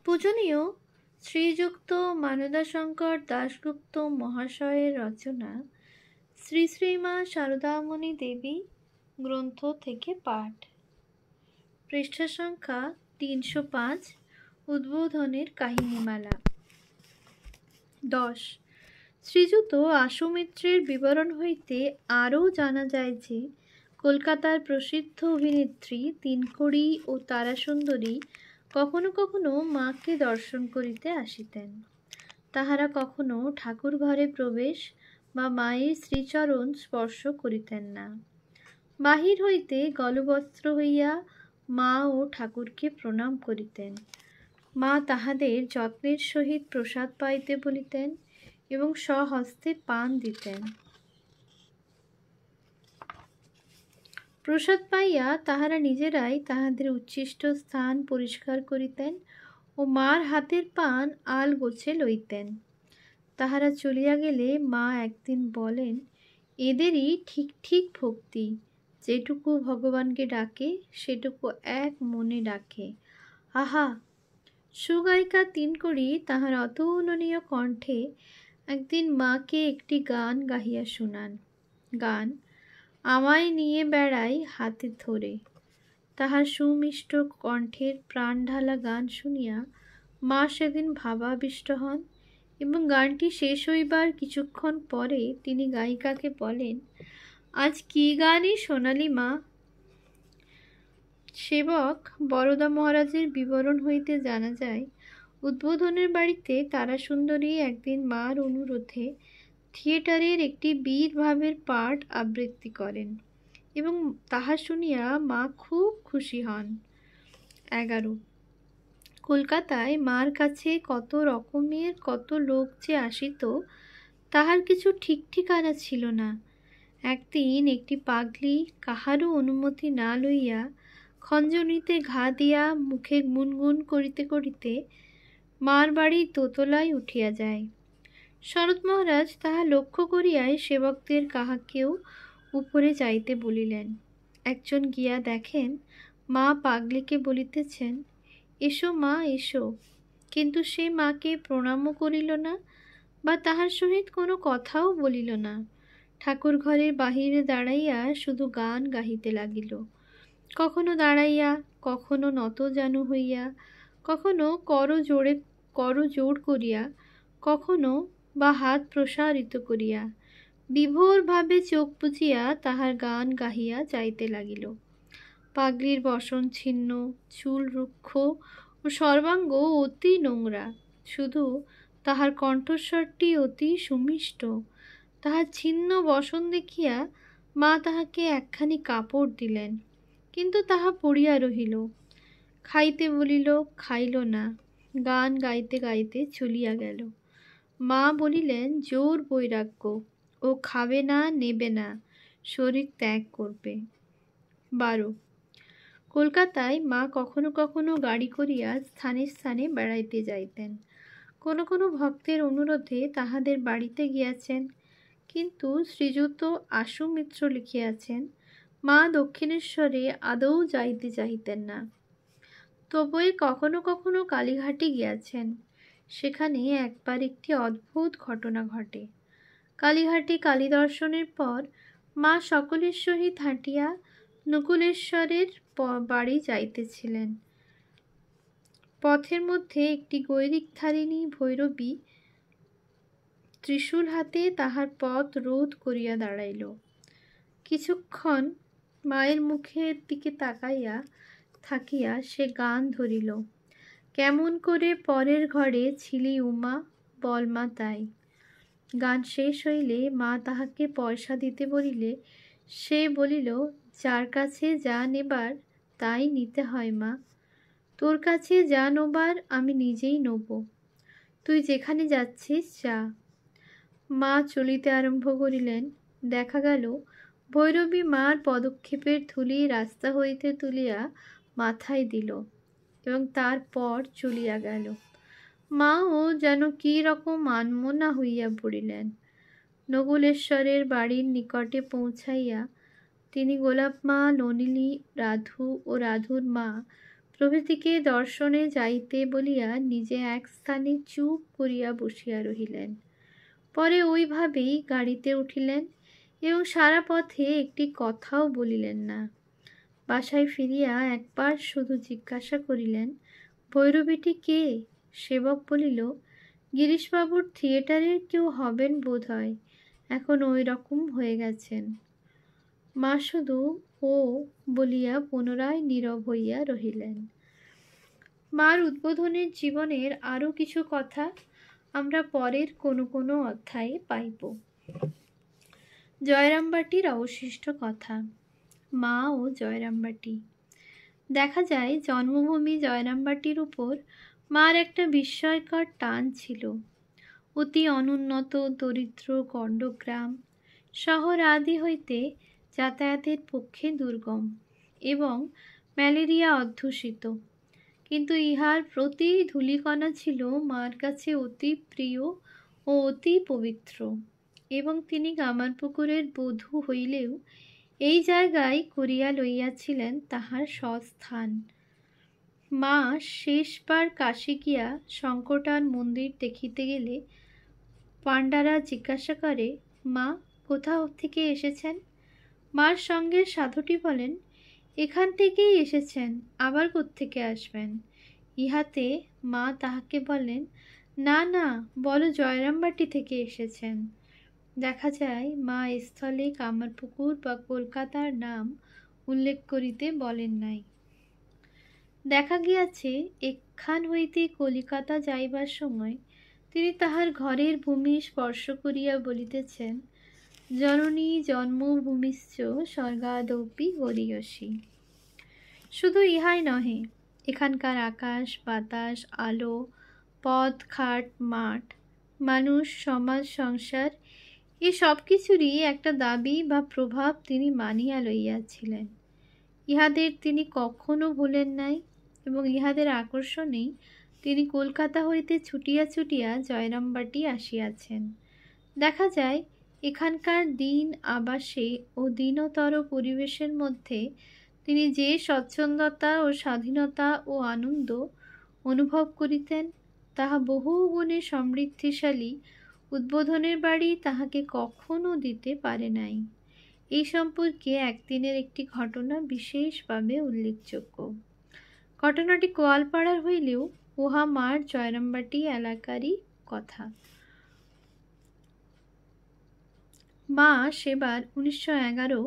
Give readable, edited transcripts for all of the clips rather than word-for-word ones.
পূজনীয় শ্রীযুক্ত মানদাশঙ্কর দাশগুপ্ত মহাশয়ের রচনা শ্রী শ্রীমা শারদামণি দেবী গ্রন্থ থেকে পাঠ। পৃষ্ঠা সংখ্যা 305। উদ্বোধনের কাহিনীমালা। 10। শ্রীযুত আশুমিত্রের বিবরণ হইতে আরও জানা যায় যে কলকাতার প্রসিদ্ধ অভিনেত্রী তিনকড়ি ও তারাসুন্দরী কখনো কখনো মাকে দর্শন করিতে আসিতেন। তাহারা কখনো ঠাকুর ঘরে প্রবেশ বা মায়ের শ্রীচরণ স্পর্শ করিতেন না। বাহির হইতে গলবস্ত্র হইয়া মা ও ঠাকুরকে প্রণাম করিতেন। মা তাহাদের যত্নের সহিত প্রসাদ পাইতে বলিতেন এবং স্বহস্তে পান দিতেন। প্রসাদ পাইয়া তাহারা নিজেরাই তাহাদের উচ্ছিষ্ট স্থান পরিষ্কার করিতেন ও মার হাতের পান আলগোছে লইতেন। তাহারা চলিয়া গেলে মা একদিন বলেন, এদেরই ঠিক ঠিক ভক্তি, যেটুকু ভগবানকে ডাকে সেটুকু এক মনে ডাকে। আহা! সুগায়িকা তিনকড়ি তাহার অতুলনীয় কণ্ঠে একদিন মাকে একটি গান গাহিয়া শোনান। গান আমায় নিয়ে বেড়াই হাতে ধরে। তাহার সুমিষ্ট কণ্ঠের প্রাণঢালা গান শুনিয়া মা সেদিন ভাবাবিষ্ট হন এবং গানটি শেষ হইবার কিছুক্ষণ পরে তিনি গায়িকাকে বলেন, আজ কি গানই শোনালি মা? সেবক বরদা মহারাজের বিবরণ হইতে জানা যায়, উদ্বোধনের বাড়িতে তারাসুন্দরী একদিন মার অনুরোধে থিয়েটারের একটি বীর ভাবের পাঠ আবৃত্তি করেন এবং তাহা শুনিয়া মা খুব খুশি হন। 11। কলকাতায় মার কাছে কত রকমের কত লোক যে আসিত তাহার কিছু ঠিক ঠিকানা ছিল না। একদিন একটি পাগলি কাহারও অনুমতি না লইয়া খঞ্জনিতে ঘা দিয়া মুখে গুনগুন করিতে করিতে মার বাড়ির দোতলায় উঠিয়া যায়। শরৎ মহারাজ তাহা লক্ষ্য করিয়াই সেবকদের কাহাকেও উপরে যাইতে বলিলেন। একজন গিয়া দেখেন মা পাগলিকে বলিতেছেন, এসো মা এসো, কিন্তু সে মাকে প্রণামও করিল না বা তাহার সহিত কোনো কথাও বলিল না। ঠাকুর ঘরের বাহিরে দাঁড়াইয়া শুধু গান গাহিতে লাগিল, কখনো দাঁড়াইয়া, কখনো নতজানু হইয়া, কখনো করজোড় করিয়া, কখনো বা হাত প্রসারিত করিয়া বিভোরভাবে চোখ বুজিয়া তাহার গান গাহিয়া যাইতে লাগিল। পাগলির বসন ছিন্ন, চুল রুক্ষ ও সর্বাঙ্গ অতি নোংরা, শুধু তাহার কণ্ঠস্বরটি অতি সুমিষ্ট। তাহার ছিন্ন বসন দেখিয়া মা তাহাকে একখানি কাপড় দিলেন, কিন্তু তাহা পড়িয়া রহিল। খাইতে বলিল, খাইল না। গান গাইতে গাইতে চলিয়া গেল। মা বলিলেন, জোর বৈরাগ্য, ও খাবে না, নেবে না, শরীর ত্যাগ করবে। 12। কলকাতায় মা কখনো কখনো গাড়ি করিয়া স্থানে স্থানে বেড়াইতে যাইতেন। কোনো কোনো ভক্তের অনুরোধে তাহাদের বাড়িতে গিয়াছেন, কিন্তু শ্রীযুত আশুমিত্র লিখিয়াছেন মা দক্ষিণেশ্বরে আদৌ যাইতে চাহিতেন না। তবুই কখনো কখনো কালীঘাটে গিয়াছেন। সেখানে একবার একটি অদ্ভুত ঘটনা ঘটে। কালীঘাটে কালী দর্শনের পর মা সকলের সহিত হাঁটিয়া নকুলেশ্বরের বাড়ি যাইতেছিলেন। পথের মধ্যে একটি গৈরিকধারিণী ভৈরবী ত্রিশূল হাতে তাহার পথ রোধ করিয়া দাঁড়াইল। কিছুক্ষণ মায়ের মুখের দিকে তাকাইয়া থাকিয়া সে গান ধরিল, কেমন করে পরের ঘরে ছিলি উমা, বল মা তাই। গান শেষ হইলে মা তাহাকে পয়সা দিতে বলিলে সে বলিল, যার কাছে যা নেবার তাই নিতে হয় মা। তোর কাছে যা নোবার আমি নিজেই নেব, তুই যেখানে যাচ্ছিস যা। মা চলিতে আরম্ভ করিলেন। দেখা গেল ভৈরবী মার পদক্ষেপের ধূলি রাস্তা হইতে তুলিয়া মাথায় দিল এবং তারপর চলিয়া গেল। মাও যেন কি রকম আনমনা হইয়া পড়িলেন। নকুলেশ্বরের বাড়ির নিকটে পৌঁছাইয়া তিনি গোলাপ মা, নলিনী, রাধু ও রাধুর মা প্রভৃতিকে দর্শনে যাইতে বলিয়া নিজে এক স্থানে চুপ করিয়া বসিয়া রহিলেন। পরে ওইভাবেই গাড়িতে উঠিলেন এবং সারা পথে একটি কথাও বলিলেন না। বাসায় ফিরিয়া একবার শুধু জিজ্ঞাসা করিলেন, ভৈরবীটি কে? সেবক বলিল, গিরিশবাবুর থিয়েটারের কেউ হবেন বোধ হয়, এখন ওই রকম হয়ে গেছেন। মা শুধু ও বলিয়া পুনরায় নীরব হইয়া রহিলেন। মার উদ্বোধনের জীবনের আরও কিছু কথা আমরা পরের কোনো কোনো অধ্যায়ে পাইব। জয়রামবাটির অবশিষ্ট কথা। মা ও জয়রামবাটি। দেখা যায় জন্মভূমি জয়রামবাটির উপর মার একটা বিস্ময়কর টান ছিল। অতি অনুন্নত দরিদ্র গণ্ডগ্রাম, শহর আদি হইতে যাতায়াতের পক্ষে দুর্গম এবং ম্যালেরিয়া অধ্যুষিত, কিন্তু ইহার প্রতি ধূলিকণা ছিল মার কাছে অতি প্রিয় ও অতি পবিত্র, এবং তিনি কামারপুকুরের বধূ হইলেও এই জায়গায় করিয়া লইয়াছিলেন তাহার স্বস্থান। মা শেষবার কাশী গিয়া শঙ্করটান মন্দির দেখিতে গেলে পাণ্ডারা জিজ্ঞাসা করে, মা কোথাও থেকে এসেছেন? মার সঙ্গে সাধুটি বলেন, এখান থেকেই এসেছেন, আবার কোত্থেকে আসবেন? ইহাতে মা তাহাকে বলেন, না না, বলো জয়রামবাটি থেকে এসেছেন। দেখা যায় মা স্থলে কামারপুকুর বা কলকাতার নাম উল্লেখ করিতে বলেন নাই। দেখা গিয়াছে এখান হইতে কলিকাতা যাইবার সময় তিনি তাহার ঘরের ভূমি স্পর্শ করিয়া বলিতেছেন, জননী জন্মভূমিশ্চ স্বর্গাদপি গরীয়সী। শুধু ইহাই নহে, এখানকার আকাশ বাতাস আলো পথ ঘাট মাঠ মানুষ সমাজ সংসার এই সব কিছুরই একটা দাবি বা প্রভাব তিনি মানিয়া লইয়াছিলেন। ইহাদের তিনি কখনো ভুলেন নাই এবং ইহাদের আকর্ষণেই তিনি কলকাতা হইতে ছুটিয়া ছুটিয়া জয়রামবাটি আসিয়াছেন। দেখা যায় এখানকার দিন আবাসে ও দীনতর পরিবেশের মধ্যে তিনি যে স্বচ্ছন্দতা ও স্বাধীনতা ও আনন্দ অনুভব করিতেন তাহা বহু গুণে সমৃদ্ধিশালী উদ্বোধনের বাড়ি তাহাকে কখনো দিতে পারে নাই। এই সম্পর্কে একদিনের একটি ঘটনা বিশেষভাবে উল্লেখযোগ্য। ঘটনাটি গোয়ালপাড়ার হইলেও উহা মার জয়রামবাটি এলাকারই কথা। মা সেবার 1911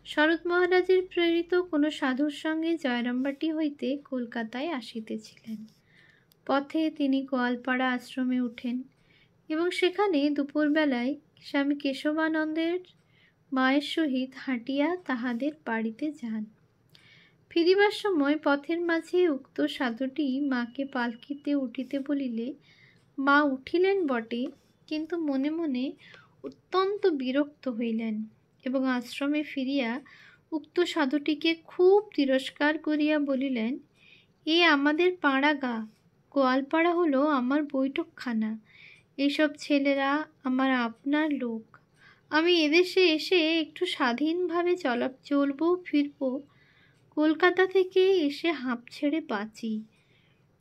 শরৎ মহারাজের প্রেরিত কোনো সাধুর সঙ্গে জয়রামবাটি হইতে কলকাতায় আসিতেছিলেন। পথে তিনি গোয়ালপাড়া আশ্রমে উঠেন এবং সেখানে দুপুরবেলায় স্বামী কেশবানন্দের মায়ের সহিত হাঁটিয়া তাহাদের বাড়িতে যান। ফিরিবার সময় পথের মাঝে উক্ত সাধুটি মাকে পালকিতে উঠিতে বলিলে মা উঠিলেন বটে, কিন্তু মনে মনে অত্যন্ত বিরক্ত হইলেন এবং আশ্রমে ফিরিয়া উক্ত সাধুটিকে খুব তিরস্কার করিয়া বলিলেন, এ আমাদের পাড়া গা, গোয়ালপাড়া হলো আমার বৈঠকখানা, এইসব ছেলেরা আমার আপনার লোক, আমি এদেশে এসে একটু স্বাধীনভাবে চলবো ফিরবো, কলকাতা থেকে এসে হাঁপ ছেড়ে বাঁচি,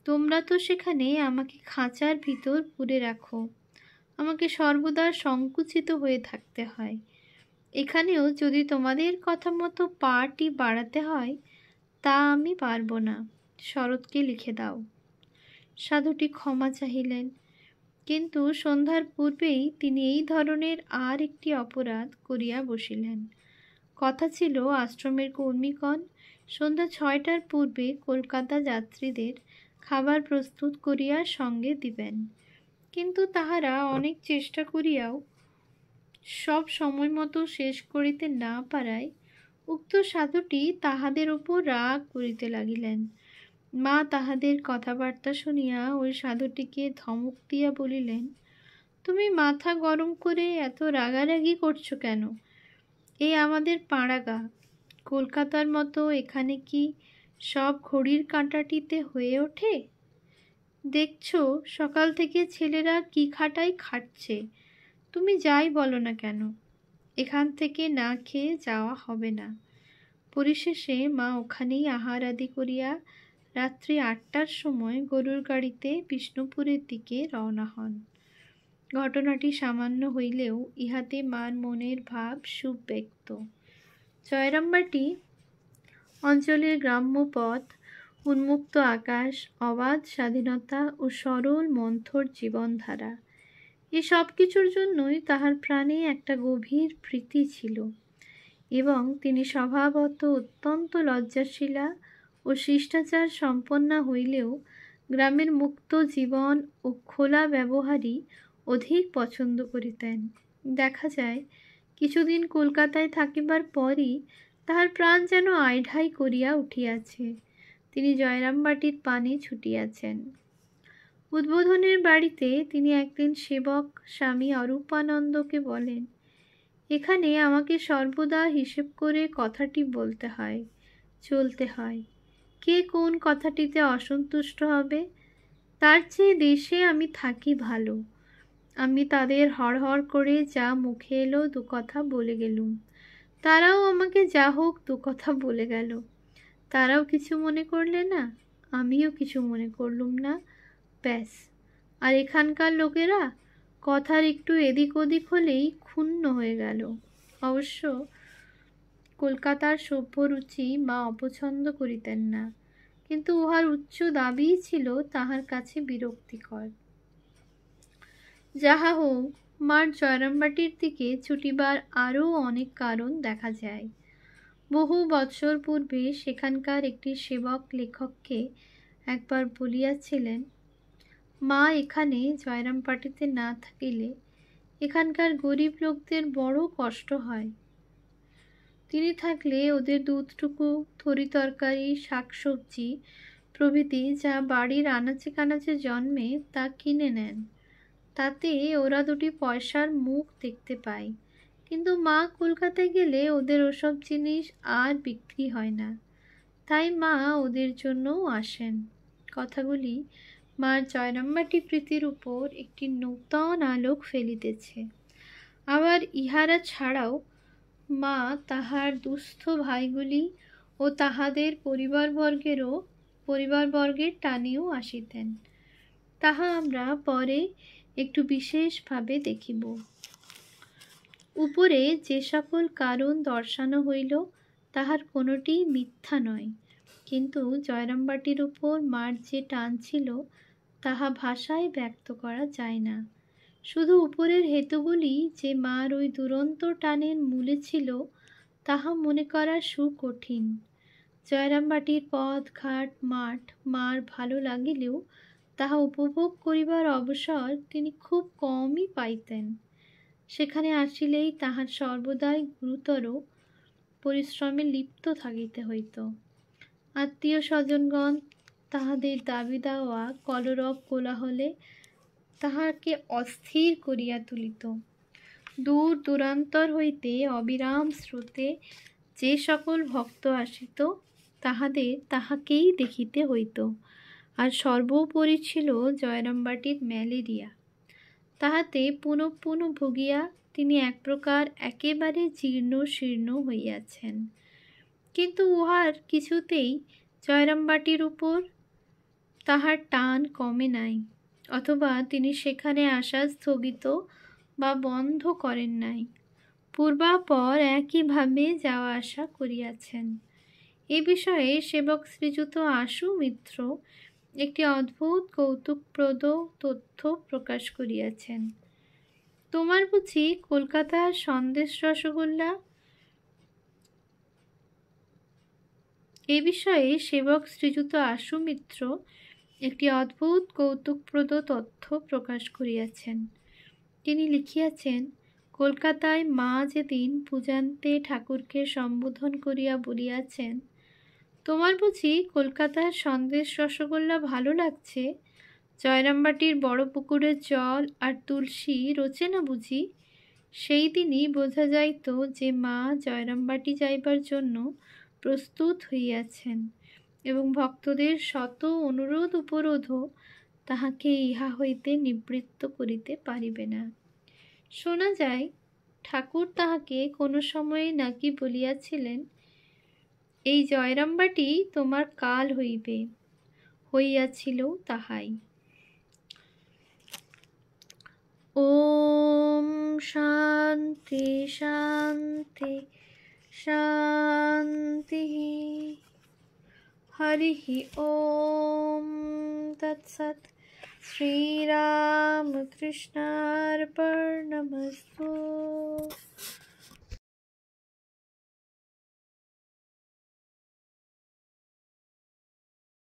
তোমরা তো সেখানে আমাকে খাঁচার ভিতর পুরে রাখো, আমাকে সর্বদা সংকুচিত হয়ে থাকতে হয়, এখানেও যদি তোমাদের কথা মতো পাটি বাড়াতে হয় তা আমি পারবো না, শরৎকে লিখে দাও। সাধুটি ক্ষমা চাহিলেন, কিন্তু সন্ধ্যার পূর্বেই তিনি এই ধরনের আর একটি অপরাধ করিয়া বসিলেন। কথা ছিল আশ্রমের কর্মীগণ সন্ধ্যা 6টার পূর্বে কলকাতা যাত্রীদের খাবার প্রস্তুত করিয়া সঙ্গে দিবেন, কিন্তু তাহারা অনেক চেষ্টা করিয়াও সব সময় মতো শেষ করিতে না পারায় উক্ত সাধুটি তাহাদের উপর রাগ করিতে লাগিলেন। মা তাহাদের কথাবার্তা শুনিয়া ওই সাধুটিকে ধমক দিয়া বলিলেন, তুমি মাথা গরম করে এত রাগারাগি করছো কেন? এই আমাদের পাড়াগা, কলকাতার মতো এখানে কি সব ঘড়ির কাঁটাটিতে হয়ে ওঠে? দেখছো সকাল থেকে ছেলেরা কি খাটাই খাটছে, তুমি যাই বলো না কেন, এখান থেকে না খেয়ে যাওয়া হবে না। পরিশেষে মা ওখানেই আহার আদি করিয়া রাত্রি 8টার সময় গরুর গাড়িতে বিষ্ণুপুরের দিকে রওনা হন। ঘটনাটি সামান্য হইলেও ইহাতে মার মনের ভাব সুব্যক্ত। জয়রামবাটি অঞ্চলের গ্রাম্য পথ, উন্মুক্ত আকাশ, অবাধ স্বাধীনতা ও সরল মন্থর জীবনধারা, এই সব কিছুর জন্যই তাহার প্রাণে একটা গভীর প্রীতি ছিল এবং তিনি স্বভাবত অত্যন্ত লজ্জাশীলা ও শিষ্টাচার সম্পন্না হইলেও গ্রামের মুক্ত জীবন ও খোলা ব্যবহারই অধিক পছন্দ করিতেন। দেখা যায় কিছুদিন কলকাতায় থাকিবার পরই তাহার প্রাণ যেন আইঢাই করিয়া উঠিয়াছে। তিনি জয়রামবাটির পানে ছুটিয়াছেন। উদ্বোধনের বাড়িতে তিনি একদিন সেবক স্বামী অরূপানন্দকে বলেন, এখানে আমাকে সর্বদা হিসেব করে কথাটি বলতে হয়, চলতে হয়। কে কোন কথাটিতে অসন্তুষ্ট হবে, তার চেয়ে দেশে আমি থাকি ভালো। আমি তাদের হড়হড় করে যা মুখে এলো দু কথা বলে গেলুম, তারাও আমাকে যা হোক দু কথা বলে গেল। তারাও কিছু মনে করলে না, আমিও কিছু মনে করলুম না, ব্যাস। আর এখানকার লোকেরা কথার একটু এদিক ওদিক হলেই ক্ষুণ্ণ হয়ে গেল। অবশ্য কলকাতার সভ্য রুচি মা অপছন্দ করিতেন না, কিন্তু উহার উচ্চ দাবিই ছিল তাহার কাছে বিরক্তিকর। যাহা হোক, মার জয়রামবাটির দিকে ছুটিবার আরও অনেক কারণ দেখা যায়। বহু বৎসর পূর্বে সেখানকার একটি সেবক লেখককে একবার বলিয়াছিলেন, মা এখানে জয়রামবাটিতে না থাকিলে এখানকার গরিব লোকদের বড় কষ্ট হয়। তিনি থাকলে ওদের দুধটুকু, তরি তরকারি, শাকসবজি প্রভৃতি যা বাড়ির আনাচে কানাচে জন্মে তা কিনে নেন, তাতে ওরা দুটি পয়সার মুখ দেখতে পায়। কিন্তু মা কলকাতায় গেলে ওদের ওসব জিনিস আর বিক্রি হয় না, তাই মা ওদের জন্যও আসেন। কথাগুলি মার জয়রামবাটি প্রীতির উপর একটি নূতন আলোক ফেলিতেছে। আবার ইহারা ছাড়াও মা তাহার দুস্থ ভাইগুলি ও তাহাদের পরিবারবর্গের টানেও আসিতেন। তাহা আমরা পরে একটু বিশেষভাবে দেখিব। উপরে যে সকল কারণ দর্শানো হইল তাহার কোনোটি মিথ্যা নয়, কিন্তু জয়রামবাটির উপর মার যে টান ছিল তাহা ভাষায় ব্যক্ত করা যায় না। শুধু উপরের হেতুগুলি যে মার ওই দুরন্ত টানের মূলে ছিল তাহা মনে করা সুকঠিন। জয়রামবাটির পথ ঘাট মাঠ মার ভালো লাগিলেও তাহা উপভোগ করিবার অবসর তিনি খুব কমই পাইতেন। সেখানে আসিলেই তাহার সর্বদাই গুরুতর পরিশ্রমে লিপ্ত থাকিতে হইত। আত্মীয় স্বজনগণ তাহাদের দাবি দাওয়া কলরব কোলাহলে তাহাকে অস্থির করিয়া তুলিত। দূর দূরান্তর হইতে অবিরাম স্রোতে যে সকল ভক্ত আসিত তাহাকেই দেখিতে হইত। আর সর্বোপরি ছিল জয়রামবাটির ম্যালেরিয়া। তাহাতে পুনঃ পুনঃ ভুগিয়া তিনি এক প্রকার একেবারে জীর্ণ শীর্ণ হইয়াছেন। কিন্তু উহার কিছুতেই জয়রামবাটির উপর তাহার টান কমে নাই, অথবা তিনি সেখানে আসা স্থগিত বা বন্ধ করেন নাই। পূর্বাপর একইভাবে যাওয়া আসা করিয়াছেন। এ বিষয়ে সেবক শ্রীযুত আশু মিত্র একটি অদ্ভুত কৌতুকপ্রদ তথ্য প্রকাশ করিয়াছেন। তোমার বুঝি কলকাতার সন্দেশ রসগোল্লা? এ বিষয়ে সেবক শ্রীযুত আশু মিত্র একটি অদ্ভুত কৌতুকপ্রদ তথ্য প্রকাশ করিয়াছেন। তিনি লিখিয়াছেন, কলকাতায় মা যেদিন পূজান্তে ঠাকুরকে সম্বোধন করিয়া বলিয়াছেন, তোমার বুঝি কলকাতার সন্দেশ রসগোল্লা ভালো লাগছে? জয়রামবাটির বড় পুকুরের জল আর তুলসী রোচে না বুঝি? সেই দিনই বোঝা যাইত যে মা জয়রামবাটি যাইবার জন্য প্রস্তুত হইয়াছেন এবং ভক্তদের শত অনুরোধ উপরোধও তাহাকে ইহা হইতে নিবৃত্ত করিতে পারিবে না। শোনা যায় ঠাকুর তাহাকে কোনো সময়ে নাকি বলিয়াছিলেন, এই জয়রামবাটি তোমার কাল হইবে। হইয়াছিল তাহাই। ওম শান্তি শান্তি শান্তি। হরিঃ ওম তৎসৎ। শ্রীরামকৃষ্ণার্পণমস্তু।